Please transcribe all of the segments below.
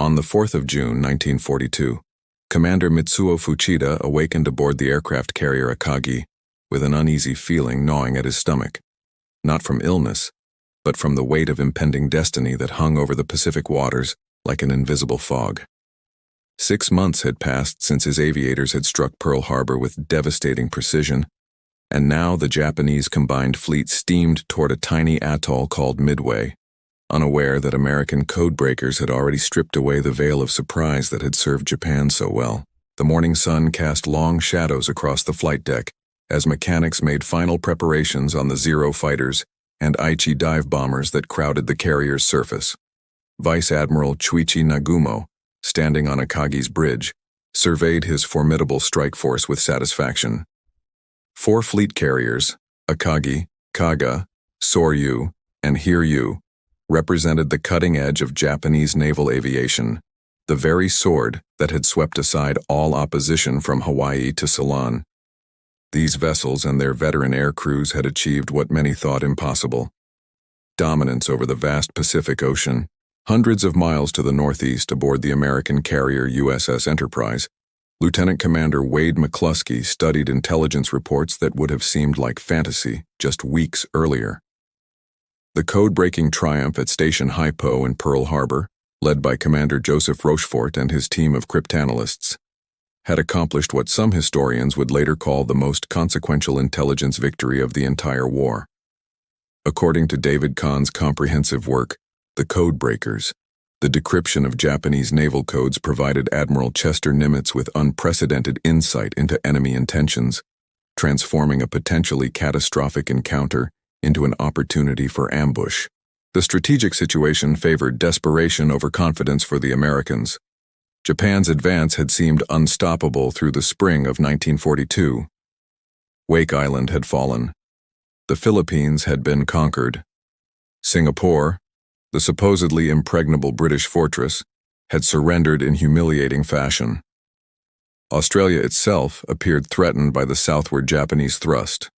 On the 4th of June, 1942, Commander Mitsuo Fuchida awakened aboard the aircraft carrier Akagi with an uneasy feeling gnawing at his stomach, not from illness, but from the weight of impending destiny that hung over the Pacific waters like an invisible fog. 6 months had passed since his aviators had struck Pearl Harbor with devastating precision, and now the Japanese combined fleet steamed toward a tiny atoll called Midway, unaware that American codebreakers had already stripped away the veil of surprise that had served Japan so well. The morning sun cast long shadows across the flight deck as mechanics made final preparations on the Zero fighters and Aichi dive bombers that crowded the carrier's surface. Vice Admiral Chuichi Nagumo, standing on Akagi's bridge, surveyed his formidable strike force with satisfaction. 4 fleet carriers, Akagi, Kaga, Soryu, and Hiryu, represented the cutting edge of Japanese naval aviation, the very sword that had swept aside all opposition from Hawaii to Ceylon. These vessels and their veteran air crews had achieved what many thought impossible: dominance over the vast Pacific Ocean. Hundreds of miles to the northeast aboard the American carrier USS Enterprise, Lieutenant Commander Wade McCluskey studied intelligence reports that would have seemed like fantasy just weeks earlier. The code-breaking triumph at Station Hypo in Pearl Harbor, led by Commander Joseph Rochefort and his team of cryptanalysts, had accomplished what some historians would later call the most consequential intelligence victory of the entire war. According to David Kahn's comprehensive work, The Code Breakers, the decryption of Japanese naval codes provided Admiral Chester Nimitz with unprecedented insight into enemy intentions, transforming a potentially catastrophic encounter into an opportunity for ambush. The strategic situation favored desperation over confidence for the Americans. Japan's advance had seemed unstoppable through the spring of 1942. Wake Island had fallen. The Philippines had been conquered. Singapore, the supposedly impregnable British fortress, had surrendered in humiliating fashion. Australia itself appeared threatened by the southward Japanese thrust.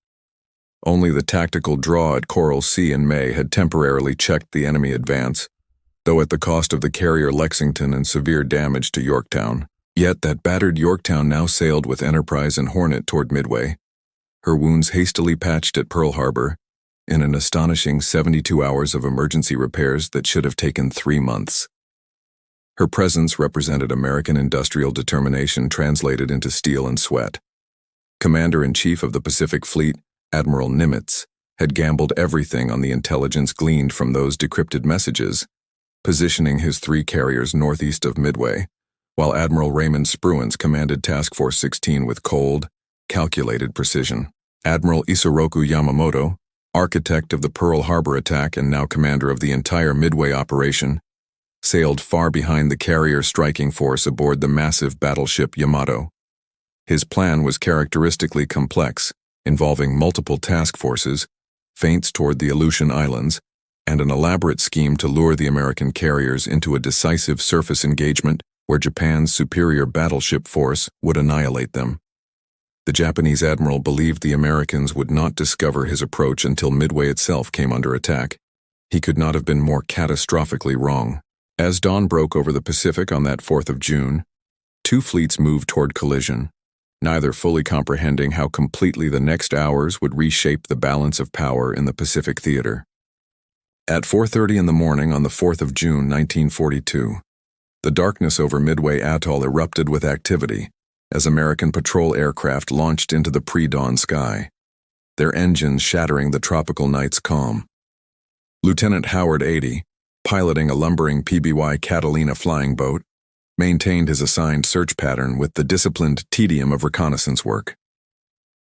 Only the tactical draw at Coral Sea in May had temporarily checked the enemy advance, though at the cost of the carrier Lexington and severe damage to Yorktown. Yet that battered Yorktown now sailed with Enterprise and Hornet toward Midway, her wounds hastily patched at Pearl Harbor, in an astonishing 72 hours of emergency repairs that should have taken 3 months. Her presence represented American industrial determination translated into steel and sweat. Commander-in-Chief of the Pacific Fleet, Admiral Nimitz, had gambled everything on the intelligence gleaned from those decrypted messages, positioning his 3 carriers northeast of Midway, while Admiral Raymond Spruance commanded Task Force 16 with cold, calculated precision. Admiral Isoroku Yamamoto, architect of the Pearl Harbor attack and now commander of the entire Midway operation, sailed far behind the carrier striking force aboard the massive battleship Yamato. His plan was characteristically complex, involving multiple task forces, feints toward the Aleutian Islands, and an elaborate scheme to lure the American carriers into a decisive surface engagement where Japan's superior battleship force would annihilate them. The Japanese admiral believed the Americans would not discover his approach until Midway itself came under attack. He could not have been more catastrophically wrong. As dawn broke over the Pacific on that 4th of June, 2 fleets moved toward collision, neither fully comprehending how completely the next hours would reshape the balance of power in the Pacific theater. At 4:30 in the morning on the 4th of June, 1942, the darkness over Midway Atoll erupted with activity as American patrol aircraft launched into the pre-dawn sky, their engines shattering the tropical night's calm. Lieutenant Howard Ady, piloting a lumbering PBY Catalina flying boat, maintained his assigned search pattern with the disciplined tedium of reconnaissance work.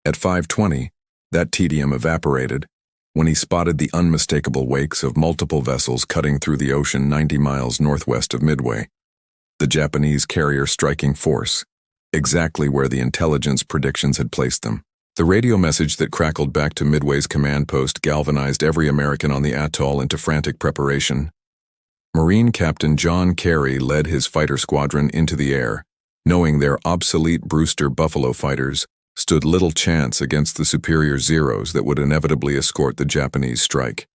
At 5:20, that tedium evaporated when he spotted the unmistakable wakes of multiple vessels cutting through the ocean 90 miles northwest of Midway, the Japanese carrier striking force, exactly where the intelligence predictions had placed them. The radio message that crackled back to Midway's command post galvanized every American on the atoll into frantic preparation. Marine Captain John Carey led his fighter squadron into the air, knowing their obsolete Brewster Buffalo fighters stood little chance against the superior Zeros that would inevitably escort the Japanese strike.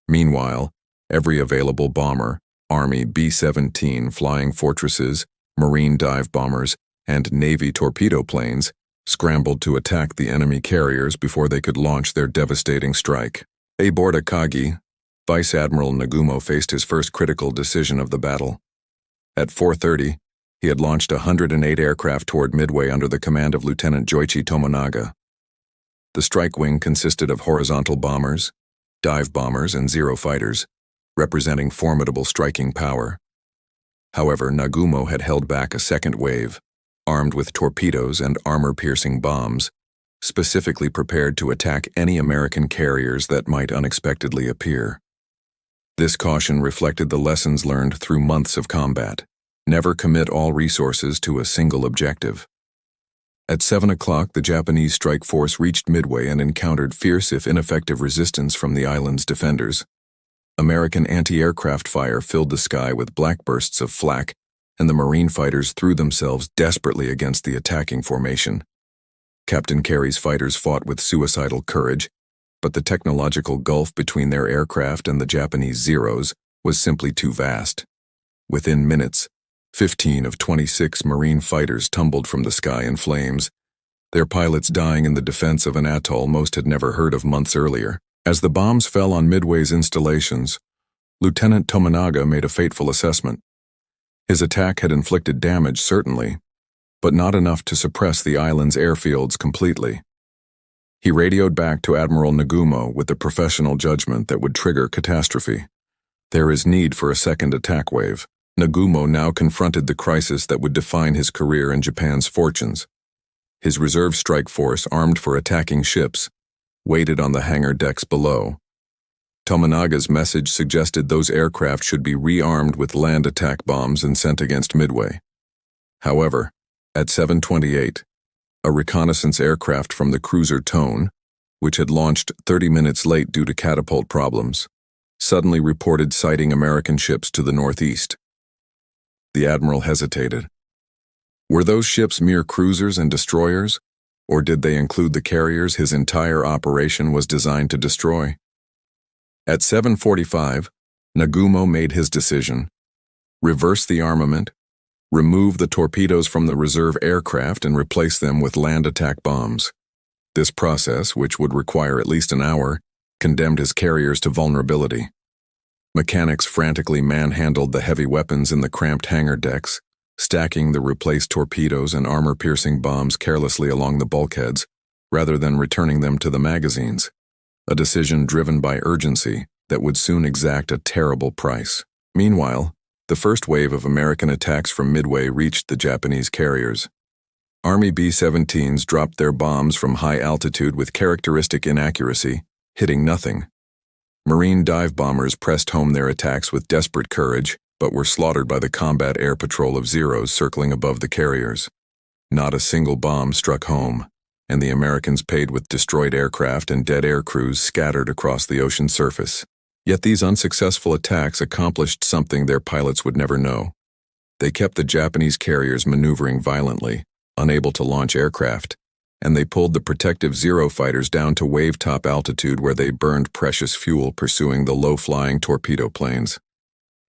Meanwhile, every available bomber, Army B-17 flying fortresses, Marine dive bombers, and Navy torpedo planes scrambled to attack the enemy carriers before they could launch their devastating strike. Aboard Akagi, Vice Admiral Nagumo faced his first critical decision of the battle. At 4:30, he had launched 108 aircraft toward Midway under the command of Lieutenant Joichi Tomonaga. The strike wing consisted of horizontal bombers, dive bombers, and Zero fighters, representing formidable striking power. However, Nagumo had held back a second wave, armed with torpedoes and armor-piercing bombs, specifically prepared to attack any American carriers that might unexpectedly appear. This caution reflected the lessons learned through months of combat. Never commit all resources to a single objective. At 7 o'clock, the Japanese strike force reached Midway and encountered fierce if ineffective resistance from the island's defenders. American anti-aircraft fire filled the sky with black bursts of flak, and the Marine fighters threw themselves desperately against the attacking formation. Captain Carey's fighters fought with suicidal courage, but the technological gulf between their aircraft and the Japanese Zeros was simply too vast. Within minutes, 15 of 26 Marine fighters tumbled from the sky in flames, their pilots dying in the defense of an atoll most had never heard of months earlier. As the bombs fell on Midway's installations, Lieutenant Tomonaga made a fateful assessment. His attack had inflicted damage, certainly, but not enough to suppress the island's airfields completely. He radioed back to Admiral Nagumo with the professional judgment that would trigger catastrophe. There is need for a second attack wave. Nagumo now confronted the crisis that would define his career and Japan's fortunes. His reserve strike force, armed for attacking ships, waited on the hangar decks below. Tomonaga's message suggested those aircraft should be rearmed with land attack bombs and sent against Midway. However, at 7:28, a reconnaissance aircraft from the cruiser Tone, which had launched 30 minutes late due to catapult problems, suddenly reported sighting American ships to the northeast. The admiral hesitated. Were those ships mere cruisers and destroyers, or did they include the carriers his entire operation was designed to destroy? At 7:45, Nagumo made his decision. Reverse the armament, remove the torpedoes from the reserve aircraft and replace them with land attack bombs. This process, which would require at least an hour, condemned his carriers to vulnerability. Mechanics frantically manhandled the heavy weapons in the cramped hangar decks, stacking the replaced torpedoes and armor-piercing bombs carelessly along the bulkheads, rather than returning them to the magazines, a decision driven by urgency that would soon exact a terrible price. Meanwhile, the first wave of American attacks from Midway reached the Japanese carriers. Army B-17s dropped their bombs from high altitude with characteristic inaccuracy, hitting nothing. Marine dive bombers pressed home their attacks with desperate courage, but were slaughtered by the combat air patrol of Zeros circling above the carriers. Not a single bomb struck home, and the Americans paid with destroyed aircraft and dead air crews scattered across the ocean surface. Yet these unsuccessful attacks accomplished something their pilots would never know. They kept the Japanese carriers maneuvering violently, unable to launch aircraft, and they pulled the protective Zero fighters down to wave-top altitude where they burned precious fuel pursuing the low-flying torpedo planes.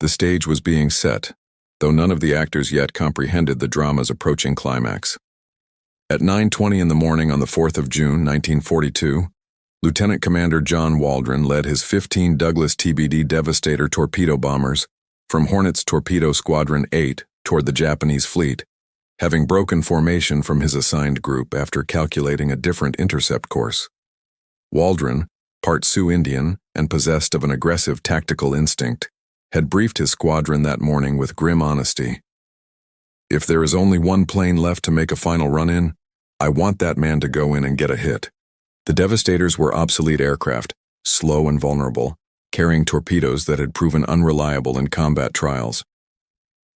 The stage was being set, though none of the actors yet comprehended the drama's approaching climax. At 9:20 in the morning on the 4th of June, 1942, Lieutenant Commander John Waldron led his 15 Douglas TBD Devastator torpedo bombers from Hornet's Torpedo Squadron 8 toward the Japanese fleet, having broken formation from his assigned group after calculating a different intercept course. Waldron, part Sioux Indian and possessed of an aggressive tactical instinct, had briefed his squadron that morning with grim honesty. "If there is only one plane left to make a final run-in, I want that man to go in and get a hit." The Devastators were obsolete aircraft, slow and vulnerable, carrying torpedoes that had proven unreliable in combat trials.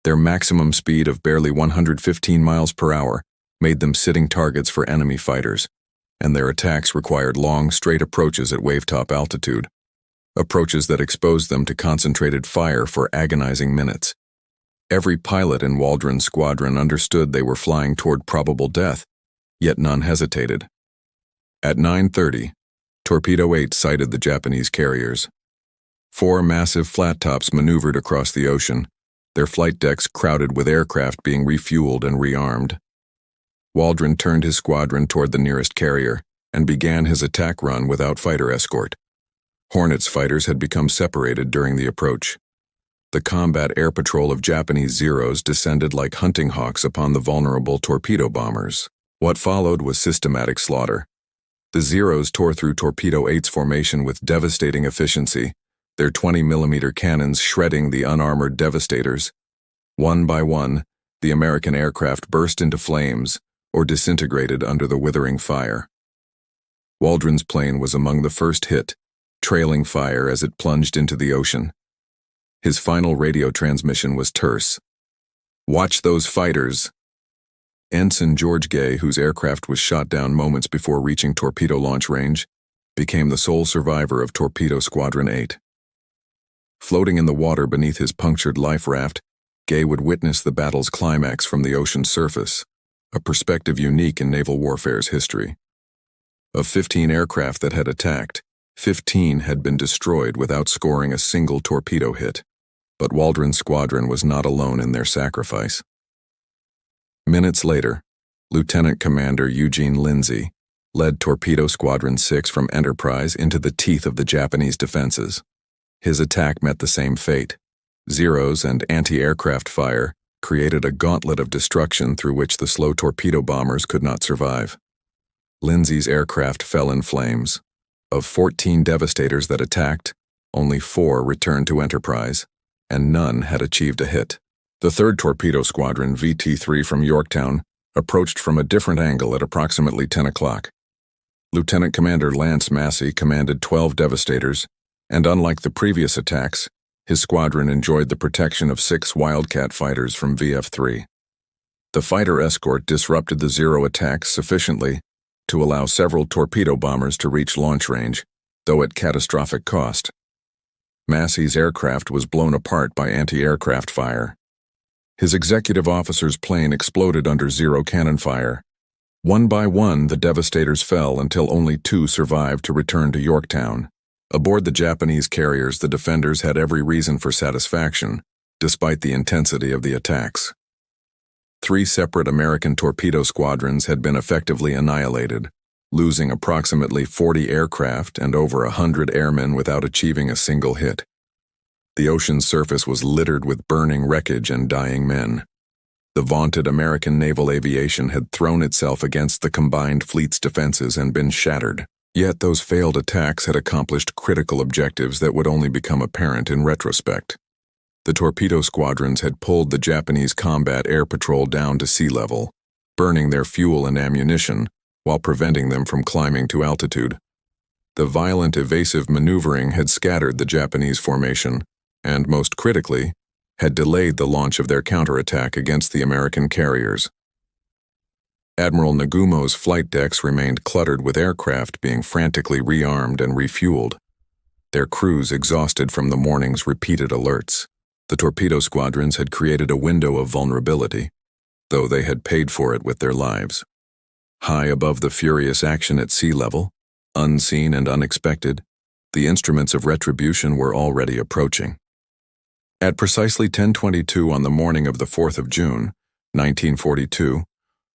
Their maximum speed of barely 115 miles per hour made them sitting targets for enemy fighters, and their attacks required long, straight approaches at wave-top altitude, approaches that exposed them to concentrated fire for agonizing minutes. Every pilot in Waldron's squadron understood they were flying toward probable death, yet none hesitated. At 9:30, Torpedo 8 sighted the Japanese carriers. 4 massive flat tops maneuvered across the ocean, their flight decks crowded with aircraft being refueled and rearmed. Waldron turned his squadron toward the nearest carrier and began his attack run without fighter escort. Hornets fighters had become separated during the approach. The combat air patrol of Japanese Zeros descended like hunting hawks upon the vulnerable torpedo bombers. What followed was systematic slaughter. The Zeros tore through Torpedo 8's formation with devastating efficiency, their 20mm cannons shredding the unarmored devastators. One by one, the American aircraft burst into flames or disintegrated under the withering fire. Waldron's plane was among the first hit, trailing fire as it plunged into the ocean. His final radio transmission was terse. "Watch those fighters." Ensign George Gay, whose aircraft was shot down moments before reaching torpedo launch range, became the sole survivor of Torpedo Squadron 8. Floating in the water beneath his punctured life raft, Gay would witness the battle's climax from the ocean's surface, a perspective unique in naval warfare's history. Of 15 aircraft that had attacked, 15 had been destroyed without scoring a single torpedo hit. But Waldron's squadron was not alone in their sacrifice. Minutes later, Lieutenant Commander Eugene Lindsay led Torpedo Squadron 6 from Enterprise into the teeth of the Japanese defenses. His attack met the same fate. Zeros and anti-aircraft fire created a gauntlet of destruction through which the slow torpedo bombers could not survive. Lindsay's aircraft fell in flames. Of 14 devastators that attacked, only 4 returned to Enterprise, and none had achieved a hit. The 3rd Torpedo Squadron, VT-3 from Yorktown, approached from a different angle at approximately 10 o'clock. Lieutenant Commander Lance Massey commanded 12 devastators, and unlike the previous attacks, his squadron enjoyed the protection of 6 Wildcat fighters from VF-3. The fighter escort disrupted the Zero attacks sufficiently to allow several torpedo bombers to reach launch range, though at catastrophic cost. Massey's aircraft was blown apart by anti-aircraft fire. His executive officer's plane exploded under Zero cannon fire. One by one, the devastators fell until only 2 survived to return to Yorktown. Aboard the Japanese carriers, the defenders had every reason for satisfaction, despite the intensity of the attacks. 3 separate American torpedo squadrons had been effectively annihilated, losing approximately 40 aircraft and over 100 airmen without achieving a single hit. The ocean's surface was littered with burning wreckage and dying men. The vaunted American naval aviation had thrown itself against the combined fleet's defenses and been shattered. Yet those failed attacks had accomplished critical objectives that would only become apparent in retrospect. The torpedo squadrons had pulled the Japanese combat air patrol down to sea level, burning their fuel and ammunition, while preventing them from climbing to altitude. The violent evasive maneuvering had scattered the Japanese formation, and most critically, had delayed the launch of their counterattack against the American carriers. Admiral Nagumo's flight decks remained cluttered with aircraft being frantically rearmed and refueled, their crews exhausted from the morning's repeated alerts. The torpedo squadrons had created a window of vulnerability, though they had paid for it with their lives. High above the furious action at sea level, unseen and unexpected, the instruments of retribution were already approaching. At precisely 10:22 on the morning of the 4th of June, 1942,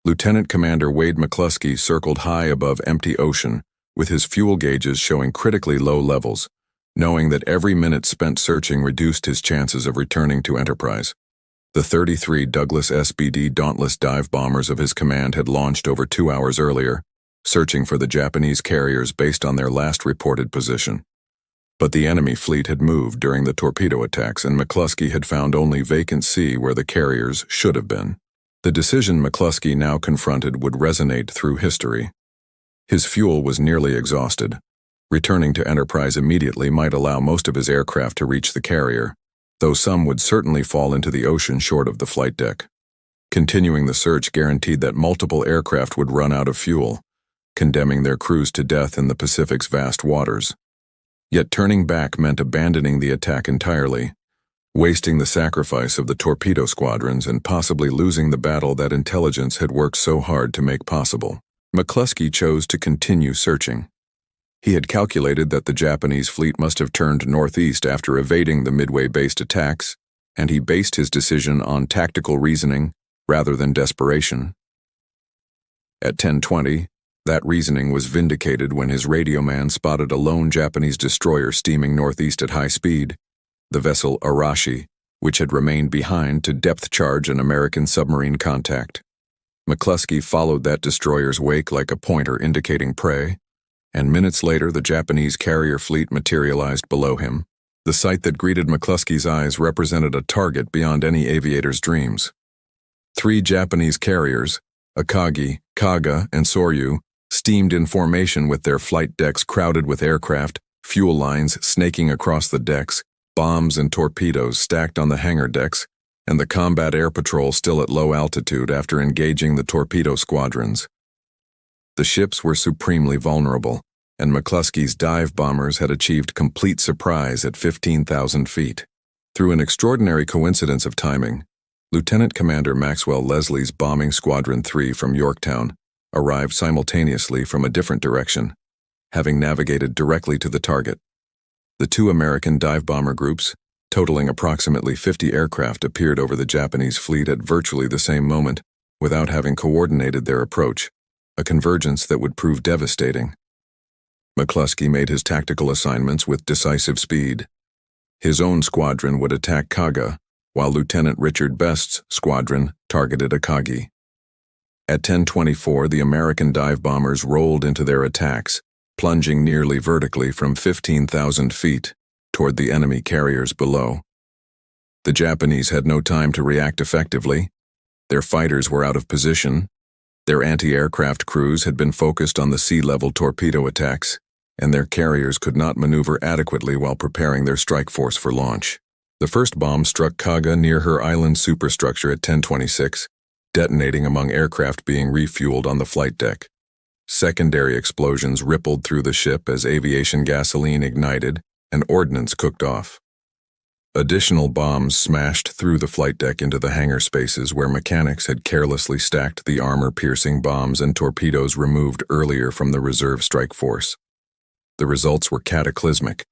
Lieutenant Commander Wade McCluskey circled high above empty ocean, with his fuel gauges showing critically low levels, knowing that every minute spent searching reduced his chances of returning to Enterprise. The 33 Douglas SBD Dauntless dive bombers of his command had launched over 2 hours earlier, searching for the Japanese carriers based on their last reported position. But the enemy fleet had moved during the torpedo attacks, and McCluskey had found only vacant sea where the carriers should have been. The decision McCluskey now confronted would resonate through history. His fuel was nearly exhausted. Returning to Enterprise immediately might allow most of his aircraft to reach the carrier, though some would certainly fall into the ocean short of the flight deck. Continuing the search guaranteed that multiple aircraft would run out of fuel, condemning their crews to death in the Pacific's vast waters. Yet turning back meant abandoning the attack entirely, wasting the sacrifice of the torpedo squadrons and possibly losing the battle that intelligence had worked so hard to make possible. McCluskey chose to continue searching. He had calculated that the Japanese fleet must have turned northeast after evading the Midway-based attacks, and he based his decision on tactical reasoning rather than desperation. At 10:20, that reasoning was vindicated when his radio man spotted a lone Japanese destroyer steaming northeast at high speed, the vessel Arashi, which had remained behind to depth charge an American submarine contact. McCluskey followed that destroyer's wake like a pointer indicating prey, and minutes later the Japanese carrier fleet materialized below him. The sight that greeted McCluskey's eyes represented a target beyond any aviator's dreams. 3 Japanese carriers, Akagi, Kaga, and Soryu, steamed in formation with their flight decks crowded with aircraft, fuel lines snaking across the decks, bombs and torpedoes stacked on the hangar decks, and the combat air patrol still at low altitude after engaging the torpedo squadrons. The ships were supremely vulnerable, and McCluskey's dive bombers had achieved complete surprise at 15,000 feet. Through an extraordinary coincidence of timing, Lieutenant Commander Maxwell Leslie's bombing Squadron 3 from Yorktown arrived simultaneously from a different direction, having navigated directly to the target. The 2 American dive bomber groups, totaling approximately 50 aircraft, appeared over the Japanese fleet at virtually the same moment without having coordinated their approach, a convergence that would prove devastating. McCluskey made his tactical assignments with decisive speed. His own squadron would attack Kaga, while Lieutenant Richard Best's squadron targeted Akagi. At 10:24, the American dive bombers rolled into their attacks, plunging nearly vertically from 15,000 feet toward the enemy carriers below. The Japanese had no time to react effectively. Their fighters were out of position. Their anti-aircraft crews had been focused on the sea-level torpedo attacks, and their carriers could not maneuver adequately while preparing their strike force for launch. The first bomb struck Kaga near her island superstructure at 10:26, detonating among aircraft being refueled on the flight deck. Secondary explosions rippled through the ship as aviation gasoline ignited and ordnance cooked off. Additional bombs smashed through the flight deck into the hangar spaces where mechanics had carelessly stacked the armor-piercing bombs and torpedoes removed earlier from the reserve strike force. The results were cataclysmic.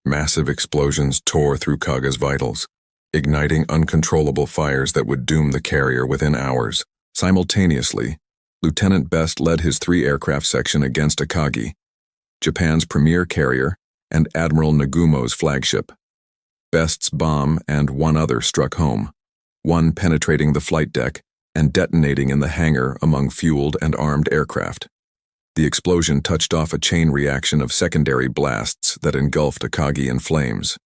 Massive explosions tore through Kaga's vitals, igniting uncontrollable fires that would doom the carrier within hours. Simultaneously, Lieutenant Best led his 3-aircraft section against Akagi, Japan's premier carrier, and Admiral Nagumo's flagship. Best's bomb and one other struck home, one penetrating the flight deck and detonating in the hangar among fueled and armed aircraft. The explosion touched off a chain reaction of secondary blasts that engulfed Akagi in flames.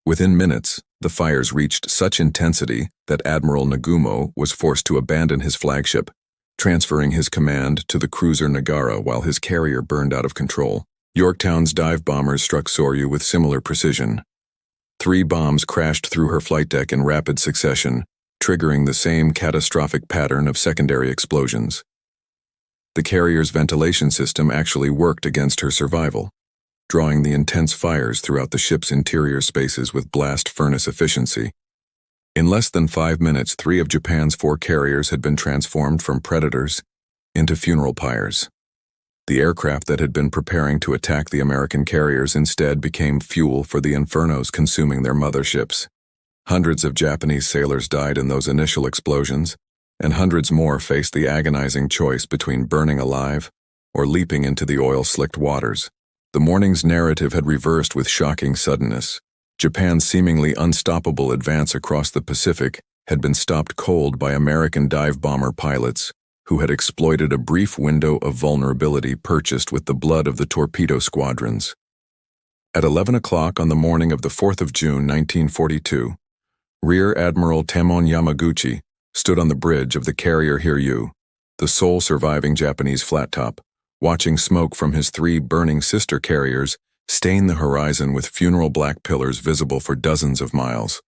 Within minutes, the fires reached such intensity that Admiral Nagumo was forced to abandon his flagship, transferring his command to the cruiser Nagara while his carrier burned out of control. Yorktown's dive bombers struck Soryu with similar precision. 3 bombs crashed through her flight deck in rapid succession, triggering the same catastrophic pattern of secondary explosions. The carrier's ventilation system actually worked against her survival, drawing the intense fires throughout the ship's interior spaces with blast furnace efficiency. In less than 5 minutes, 3 of Japan's 4 carriers had been transformed from predators into funeral pyres. The aircraft that had been preparing to attack the American carriers instead became fuel for the infernos consuming their motherships. Hundreds of Japanese sailors died in those initial explosions, and hundreds more faced the agonizing choice between burning alive or leaping into the oil-slicked waters. The morning's narrative had reversed with shocking suddenness. Japan's seemingly unstoppable advance across the Pacific had been stopped cold by American dive bomber pilots who had exploited a brief window of vulnerability purchased with the blood of the torpedo squadrons. At 11 o'clock on the morning of the 4th of June, 1942, Rear Admiral Tamon Yamaguchi stood on the bridge of the carrier Hiryu, the sole surviving Japanese flat-top, watching smoke from his 3 burning sister carriers stain the horizon with funeral black pillars visible for dozens of miles.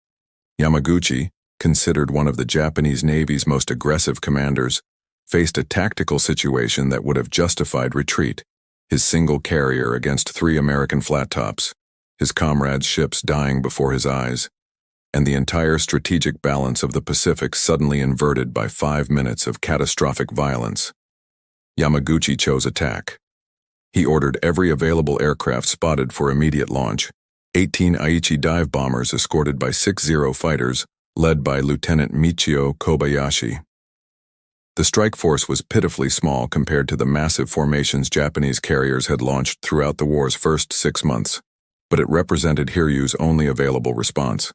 Yamaguchi, considered one of the Japanese Navy's most aggressive commanders, faced a tactical situation that would have justified retreat, his single carrier against 3 American flat-tops, his comrades' ships dying before his eyes, and the entire strategic balance of the Pacific suddenly inverted by 5 minutes of catastrophic violence. Yamaguchi chose attack. He ordered every available aircraft spotted for immediate launch. 18 Aichi dive bombers escorted by 60 fighters, led by Lieutenant Michio Kobayashi. The strike force was pitifully small compared to the massive formations Japanese carriers had launched throughout the war's first 6 months, but it represented Hiryu's only available response.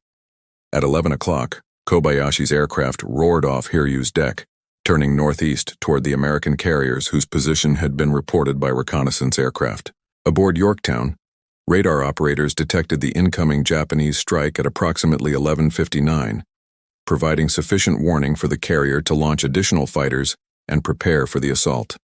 At 11 o'clock, Kobayashi's aircraft roared off Hiryu's deck, turning northeast toward the American carriers whose position had been reported by reconnaissance aircraft. Aboard Yorktown, radar operators detected the incoming Japanese strike at approximately 11:59, providing sufficient warning for the carrier to launch additional fighters and prepare for the assault.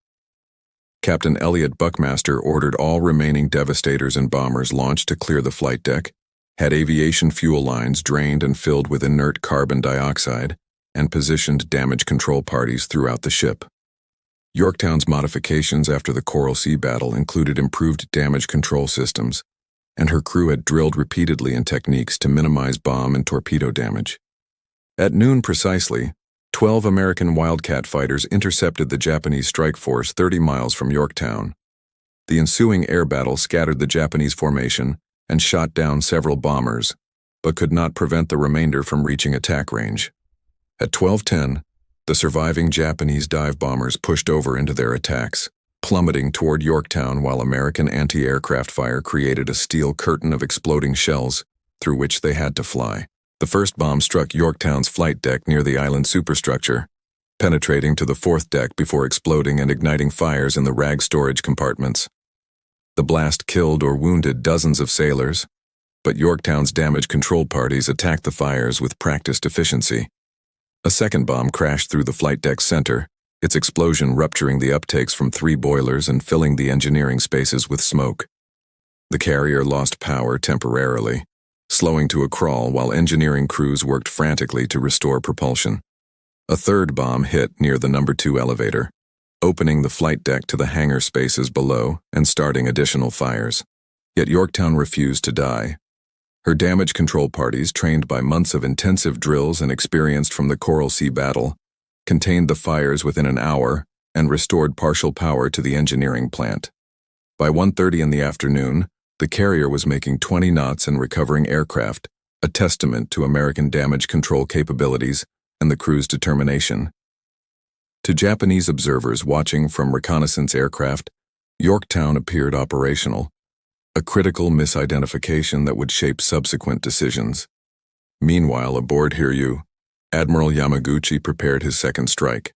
Captain Elliot Buckmaster ordered all remaining Devastators and bombers launched to clear the flight deck, had aviation fuel lines drained and filled with inert carbon dioxide, and positioned damage control parties throughout the ship. Yorktown's modifications after the Coral Sea battle included improved damage control systems, and her crew had drilled repeatedly in techniques to minimize bomb and torpedo damage. At noon precisely, 12 American Wildcat fighters intercepted the Japanese strike force 30 miles from Yorktown. The ensuing air battle scattered the Japanese formation and shot down several bombers, but could not prevent the remainder from reaching attack range. At 12:10, the surviving Japanese dive bombers pushed over into their attacks, plummeting toward Yorktown while American anti-aircraft fire created a steel curtain of exploding shells through which they had to fly. The first bomb struck Yorktown's flight deck near the island superstructure, penetrating to the fourth deck before exploding and igniting fires in the rag storage compartments. The blast killed or wounded dozens of sailors, but Yorktown's damage control parties attacked the fires with practiced efficiency. A second bomb crashed through the flight deck's center, its explosion rupturing the uptakes from 3 boilers and filling the engineering spaces with smoke. The carrier lost power temporarily, slowing to a crawl while engineering crews worked frantically to restore propulsion. A third bomb hit near the number 2 elevator, opening the flight deck to the hangar spaces below and starting additional fires. Yet Yorktown refused to die. Her damage control parties, trained by months of intensive drills and experienced from the Coral Sea battle, contained the fires within an hour and restored partial power to the engineering plant. By 1:30 in the afternoon, the carrier was making 20 knots and recovering aircraft, a testament to American damage control capabilities and the crew's determination. To Japanese observers watching from reconnaissance aircraft, Yorktown appeared operational, a critical misidentification that would shape subsequent decisions. Meanwhile, aboard Hiryu, Admiral Yamaguchi prepared his second strike.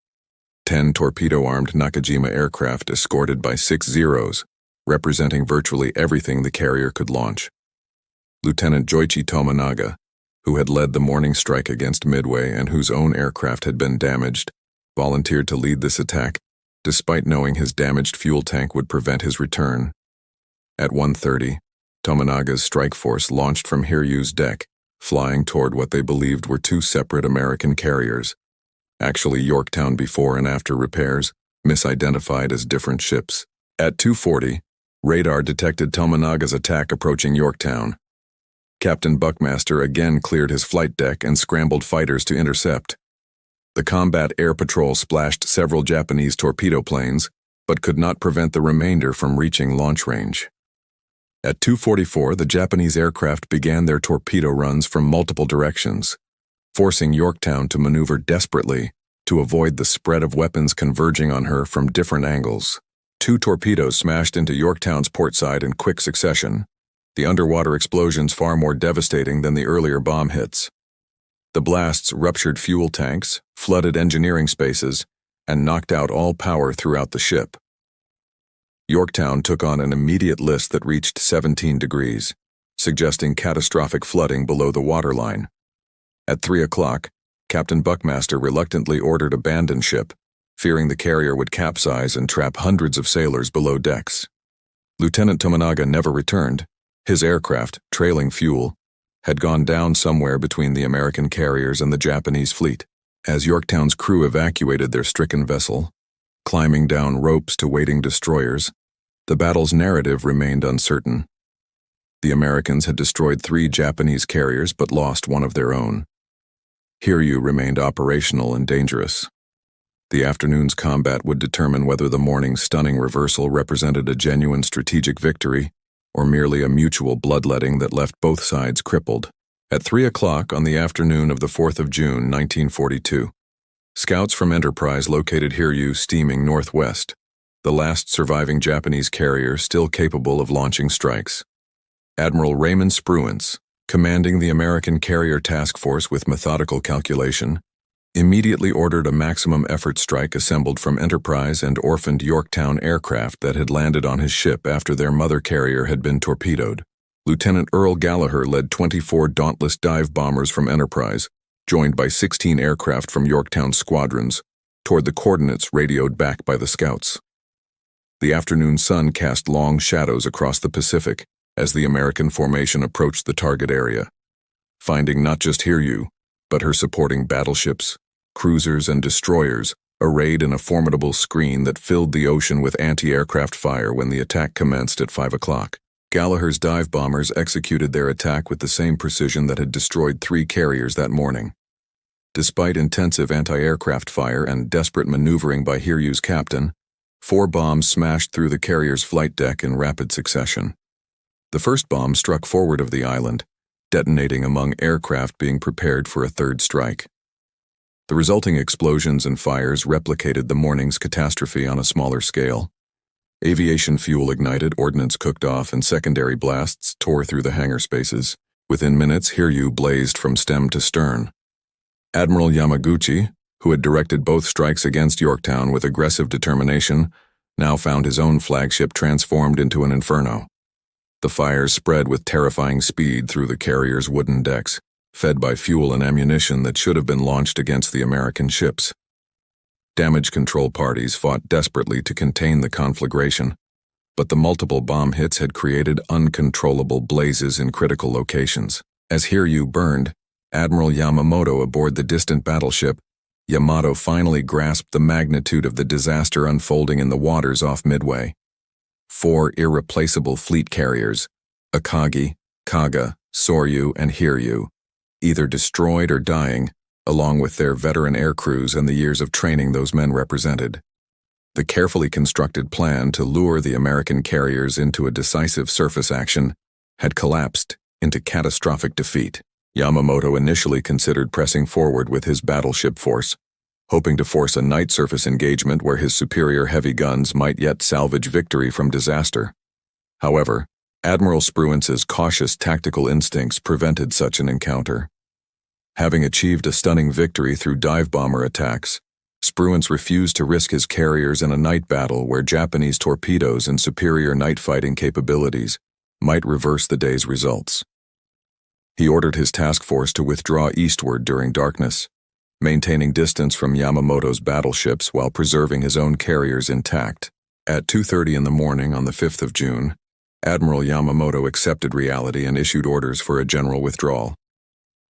10 torpedo-armed Nakajima aircraft escorted by 6 Zeros, representing virtually everything the carrier could launch. Lieutenant Joichi Tominaga, who had led the morning strike against Midway and whose own aircraft had been damaged, volunteered to lead this attack, despite knowing his damaged fuel tank would prevent his return. At 1:30, Tominaga's strike force launched from Hiryu's deck, flying toward what they believed were 2 separate American carriers. Actually, Yorktown before and after repairs, misidentified as different ships. At 2:40, radar detected Tominaga's attack approaching Yorktown. Captain Buckmaster again cleared his flight deck and scrambled fighters to intercept. The combat air patrol splashed several Japanese torpedo planes, but could not prevent the remainder from reaching launch range. At 2:44, the Japanese aircraft began their torpedo runs from multiple directions, forcing Yorktown to maneuver desperately to avoid the spread of weapons converging on her from different angles. 2 torpedoes smashed into Yorktown's port side in quick succession, the underwater explosions far more devastating than the earlier bomb hits. The blasts ruptured fuel tanks, flooded engineering spaces, and knocked out all power throughout the ship. Yorktown took on an immediate list that reached 17 degrees, suggesting catastrophic flooding below the waterline. At 3 o'clock, Captain Buckmaster reluctantly ordered abandon ship, fearing the carrier would capsize and trap hundreds of sailors below decks. Lieutenant Tominaga never returned. His aircraft, trailing fuel, had gone down somewhere between the American carriers and the Japanese fleet. As Yorktown's crew evacuated their stricken vessel, climbing down ropes to waiting destroyers, the battle's narrative remained uncertain. The Americans had destroyed 3 Japanese carriers but lost one of their own. Hiryu remained operational and dangerous. The afternoon's combat would determine whether the morning's stunning reversal represented a genuine strategic victory or merely a mutual bloodletting that left both sides crippled. At 3 o'clock on the afternoon of the 4th of June, 1942, scouts from Enterprise located Hiryu steaming northwest, the last surviving Japanese carrier still capable of launching strikes. Admiral Raymond Spruance, commanding the American Carrier Task Force with methodical calculation, immediately ordered a maximum effort strike assembled from Enterprise and orphaned Yorktown aircraft that had landed on his ship after their mother carrier had been torpedoed. Lieutenant Earl Gallagher led 24 Dauntless dive bombers from Enterprise, joined by 16 aircraft from Yorktown squadrons, toward the coordinates radioed back by the scouts. The afternoon sun cast long shadows across the Pacific as the American formation approached the target area, finding not just Hiryu, but her supporting battleships, cruisers, and destroyers arrayed in a formidable screen that filled the ocean with anti-aircraft fire when the attack commenced at 5 o'clock. Gallagher's dive bombers executed their attack with the same precision that had destroyed 3 carriers that morning. Despite intensive anti-aircraft fire and desperate maneuvering by Hiryu's captain, 4 bombs smashed through the carrier's flight deck in rapid succession. The first bomb struck forward of the island, detonating among aircraft being prepared for a third strike. The resulting explosions and fires replicated the morning's catastrophe on a smaller scale. Aviation fuel ignited, ordnance cooked off, and secondary blasts tore through the hangar spaces. Within minutes, Hiryu blazed from stem to stern. Admiral Yamaguchi, who had directed both strikes against Yorktown with aggressive determination, now found his own flagship transformed into an inferno. The fires spread with terrifying speed through the carrier's wooden decks, fed by fuel and ammunition that should have been launched against the American ships. Damage control parties fought desperately to contain the conflagration, but the multiple bomb hits had created uncontrollable blazes in critical locations. As Hiryu burned, Admiral Yamamoto aboard the distant battleship Yamato finally grasped the magnitude of the disaster unfolding in the waters off Midway. 4 irreplaceable fleet carriers, Akagi, Kaga, Soryu, and Hiryu, either destroyed or dying, along with their veteran air crews and the years of training those men represented. The carefully constructed plan to lure the American carriers into a decisive surface action had collapsed into catastrophic defeat. Yamamoto initially considered pressing forward with his battleship force, hoping to force a night surface engagement where his superior heavy guns might yet salvage victory from disaster. However, Admiral Spruance's cautious tactical instincts prevented such an encounter. Having achieved a stunning victory through dive bomber attacks, Spruance refused to risk his carriers in a night battle where Japanese torpedoes and superior night fighting capabilities might reverse the day's results. He ordered his task force to withdraw eastward during darkness, maintaining distance from Yamamoto's battleships while preserving his own carriers intact. At 2:30 in the morning on the 5th of June, Admiral Yamamoto accepted reality and issued orders for a general withdrawal.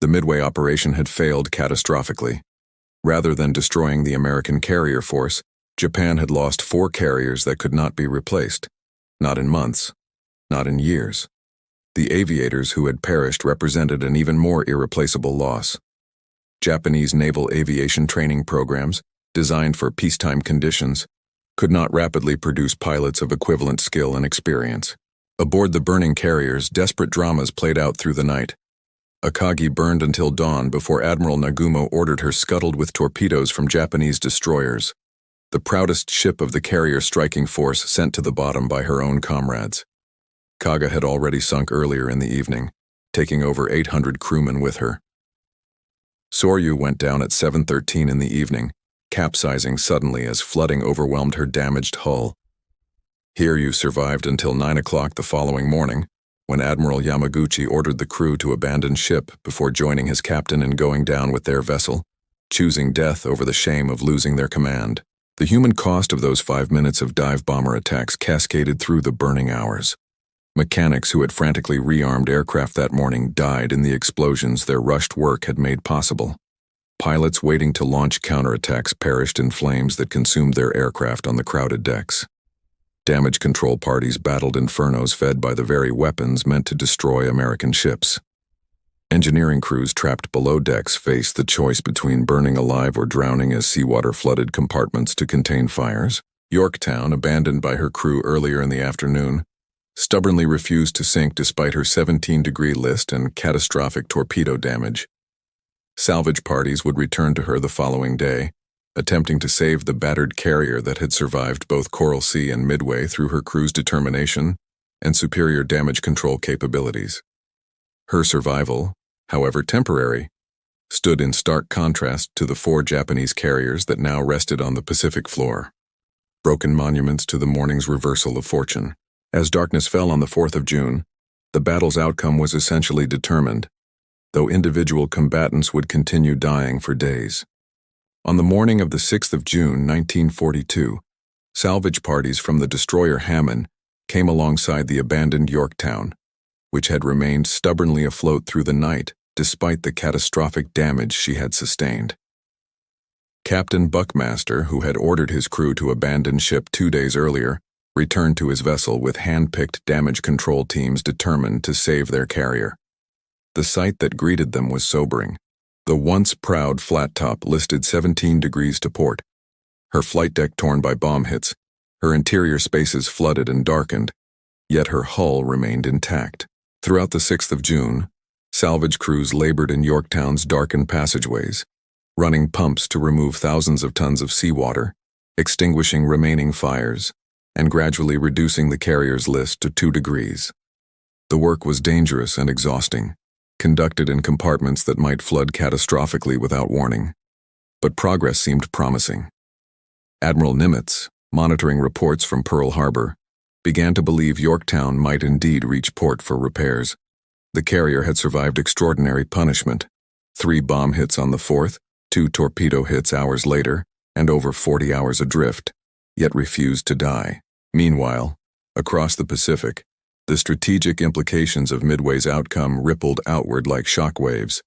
The Midway operation had failed catastrophically. Rather than destroying the American carrier force, Japan had lost 4 carriers that could not be replaced. Not in months, not in years. The aviators who had perished represented an even more irreplaceable loss. Japanese naval aviation training programs, designed for peacetime conditions, could not rapidly produce pilots of equivalent skill and experience. Aboard the burning carriers, desperate dramas played out through the night. Akagi burned until dawn before Admiral Nagumo ordered her scuttled with torpedoes from Japanese destroyers, the proudest ship of the carrier striking force sent to the bottom by her own comrades. Kaga had already sunk earlier in the evening, taking over 800 crewmen with her. Soryu went down at 7:13 in the evening, capsizing suddenly as flooding overwhelmed her damaged hull. Hiryu survived until 9 o'clock the following morning, when Admiral Yamaguchi ordered the crew to abandon ship before joining his captain in going down with their vessel, choosing death over the shame of losing their command. The human cost of those 5 minutes of dive bomber attacks cascaded through the burning hours. Mechanics who had frantically rearmed aircraft that morning died in the explosions their rushed work had made possible. Pilots waiting to launch counterattacks perished in flames that consumed their aircraft on the crowded decks. Damage control parties battled infernos fed by the very weapons meant to destroy American ships. Engineering crews trapped below decks faced the choice between burning alive or drowning as seawater flooded compartments to contain fires. Yorktown, abandoned by her crew earlier in the afternoon, stubbornly refused to sink despite her 17-degree list and catastrophic torpedo damage. Salvage parties would return to her the following day, attempting to save the battered carrier that had survived both Coral Sea and Midway through her crew's determination and superior damage control capabilities. Her survival, however temporary, stood in stark contrast to the 4 Japanese carriers that now rested on the Pacific floor, broken monuments to the morning's reversal of fortune. As darkness fell on the 4th of June, the battle's outcome was essentially determined, though individual combatants would continue dying for days. On the morning of the 6th of June, 1942, salvage parties from the destroyer Hammond came alongside the abandoned Yorktown, which had remained stubbornly afloat through the night despite the catastrophic damage she had sustained. Captain Buckmaster, who had ordered his crew to abandon ship 2 days earlier, returned to his vessel with hand-picked damage control teams determined to save their carrier. The sight that greeted them was sobering. The once proud flat top listed 17 degrees to port, her flight deck torn by bomb hits, her interior spaces flooded and darkened, yet her hull remained intact. Throughout the 6th of June, salvage crews labored in Yorktown's darkened passageways, running pumps to remove thousands of tons of seawater, extinguishing remaining fires, and gradually reducing the carrier's list to 2 degrees. The work was dangerous and exhausting, conducted in compartments that might flood catastrophically without warning. But progress seemed promising. Admiral Nimitz, monitoring reports from Pearl Harbor, began to believe Yorktown might indeed reach port for repairs. The carrier had survived extraordinary punishment: 3 bomb hits on the 4th, 2 torpedo hits hours later, and over 40 hours adrift, yet refused to die. Meanwhile, across the Pacific, the strategic implications of Midway's outcome rippled outward like shockwaves.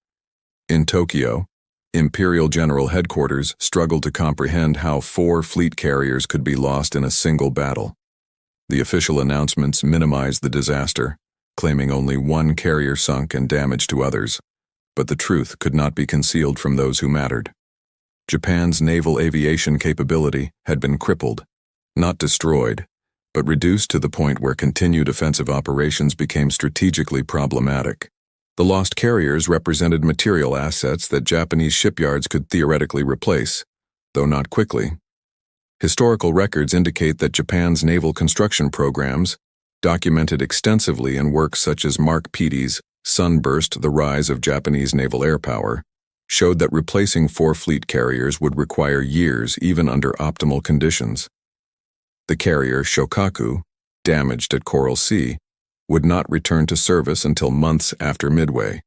In Tokyo, Imperial General Headquarters struggled to comprehend how 4 fleet carriers could be lost in a single battle. The official announcements minimized the disaster, claiming only 1 carrier sunk and damage to others, but the truth could not be concealed from those who mattered. Japan's naval aviation capability had been crippled, not destroyed, but reduced to the point where continued offensive operations became strategically problematic. The lost carriers represented material assets that Japanese shipyards could theoretically replace, though not quickly. Historical records indicate that Japan's naval construction programs, documented extensively in works such as Mark Petey's Sunburst: The Rise of Japanese Naval Air Power, showed that replacing 4 fleet carriers would require years even under optimal conditions. The carrier Shokaku, damaged at Coral Sea, would not return to service until months after Midway.